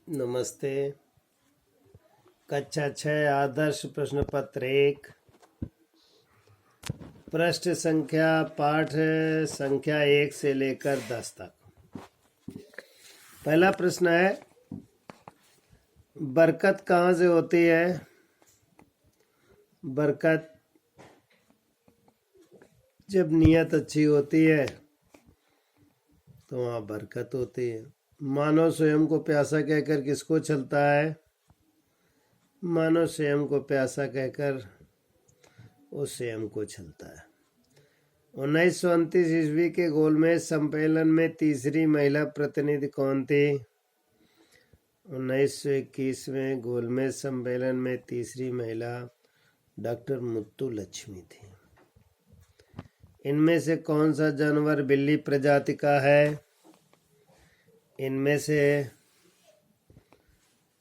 नमस्ते। कक्षा 6 आदर्श प्रश्न पत्र 1 पृष्ठ संख्या पाठ संख्या 1 से लेकर 10 तक। पहला प्रश्न है, बरकत कहाँ से होती है? बरकत जब नीयत अच्छी होती है तो वहाँ बरकत होती है। मानव स्वयं को प्यासा कहकर किसको छलता है? मानव स्वयं को प्यासा कहकर वो स्वयं को छलता है। 1929 ईस्वी के गोलमेज सम्मेलन में तीसरी महिला प्रतिनिधि कौन थी? 1921 में गोलमेज सम्मेलन में तीसरी महिला डॉक्टर मुत्तुलक्ष्मी थी। इनमें से कौन सा जानवर बिल्ली प्रजाति का है? इनमें से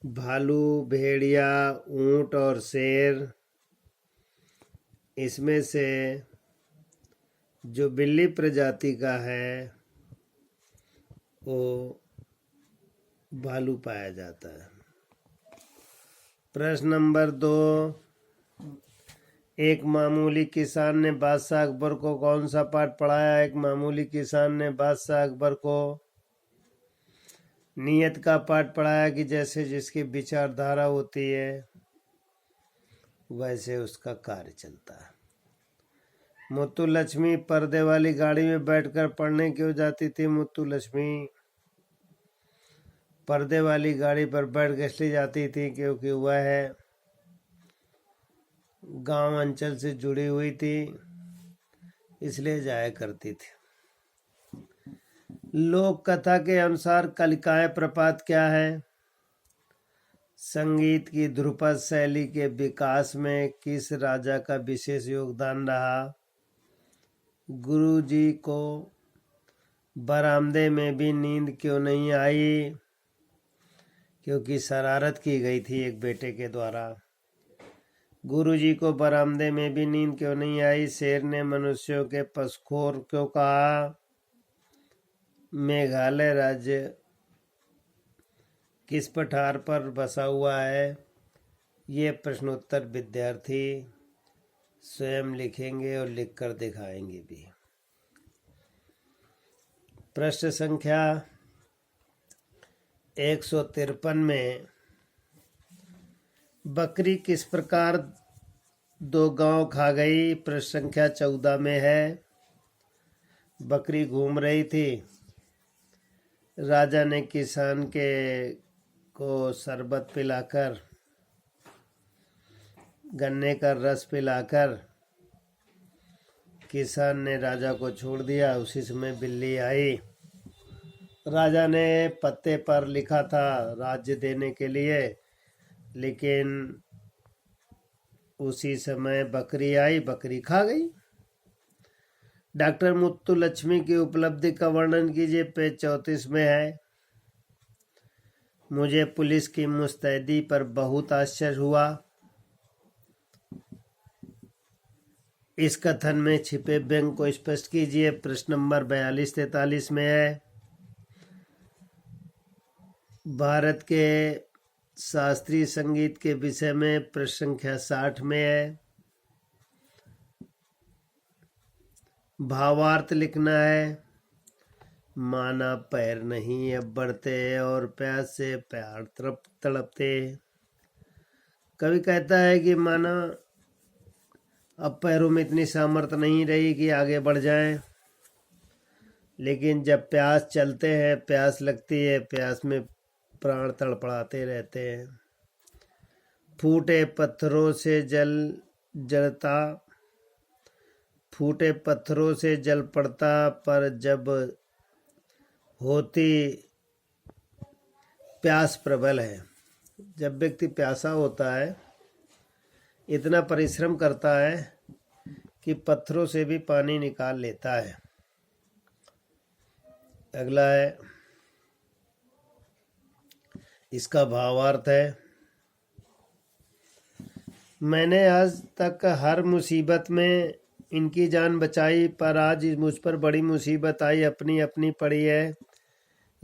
भालू, भेड़िया, ऊंट और शेर। इसमें से जो बिल्ली प्रजाति का है वो भालू पाया जाता है। प्रश्न नंबर 2, एक मामूली किसान ने बादशाह अकबर को कौन सा पाठ पढ़ाया? एक मामूली किसान ने बादशाह अकबर को नियत का पाठ पढ़ाया कि जैसे जिसकी विचारधारा होती है वैसे उसका कार्य चलता है। मुत्तुलक्ष्मी पर्दे वाली गाड़ी में बैठकर पढ़ने क्यों जाती थी? मुत्तुलक्ष्मी पर्दे वाली गाड़ी पर बैठ के इसलिए जाती थी क्योंकि वह गांव अंचल से जुड़ी हुई थी, इसलिए जाया करती थी। लोक कथा के अनुसार कलिकाय प्रपात क्या है? संगीत की ध्रुपद शैली के विकास में किस राजा का विशेष योगदान रहा? गुरुजी को बरामदे में भी नींद क्यों नहीं आई? क्योंकि शरारत की गई थी एक बेटे के द्वारा। गुरुजी को बरामदे में भी नींद क्यों नहीं आई? शेर ने मनुष्यों के पसखोर क्यों कहा? मेघालय राज्य किस पठार पर बसा हुआ है? ये प्रश्नोत्तर विद्यार्थी स्वयं लिखेंगे और लिखकर दिखाएंगे भी। प्रश्न संख्या 153 में बकरी किस प्रकार 2 गांव खा गई? प्रश्न संख्या 14 में है, बकरी घूम रही थी, राजा ने किसान के को शरबत पिलाकर, गन्ने का रस पिलाकर किसान ने राजा को छोड़ दिया। उसी समय बिल्ली आई। राजा ने पत्ते पर लिखा था राज्य देने के लिए, लेकिन उसी समय बकरी आई, बकरी खा गई। डॉक्टर मुत्तुलक्ष्मी की उपलब्धि का वर्णन कीजिए, पेज 34 में है। मुझे पुलिस की मुस्तैदी पर बहुत आश्चर्य हुआ। इस कथन में छिपे व्यंग को स्पष्ट कीजिए, प्रश्न नंबर 42-43 में है। भारत के शास्त्रीय संगीत के विषय में प्रश्न संख्या 60 में है। भावार्थ लिखना है। माना पैर नहीं अब बढ़ते और प्यास से प्यार तड़पते। कवि कहता है कि माना अब पैरों में इतनी सामर्थ्य नहीं रही कि आगे बढ़ जाएं, लेकिन जब प्यास चलते हैं, प्यास लगती है, प्यास में प्राण तड़पड़ाते रहते हैं। फूटे पत्थरों से जल जलता, फूटे पत्थरों से जल पड़ता, पर जब होती प्यास प्रबल है। जब व्यक्ति प्यासा होता है, इतना परिश्रम करता है कि पत्थरों से भी पानी निकाल लेता है। अगला है, इसका भावार्थ है। मैंने आज तक हर मुसीबत में इनकी जान बचाई, पर आज मुझ पर बड़ी मुसीबत आई, अपनी अपनी पड़ी है।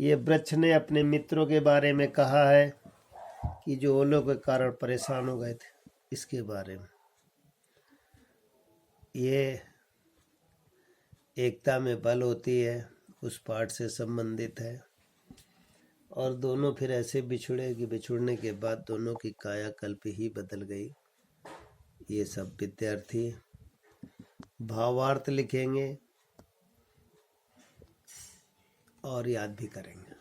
ये वृक्ष ने अपने मित्रों के बारे में कहा है कि जो ओलों के कारण परेशान हो गए थे, इसके बारे में। ये एकता में बल होती है, उस पाठ से संबंधित है। और दोनों फिर ऐसे बिछुड़े कि बिछुड़ने के बाद दोनों की कायाकल्प ही बदल गई। ये सब विद्यार्थी भावार्थ लिखेंगे और याद भी करेंगे।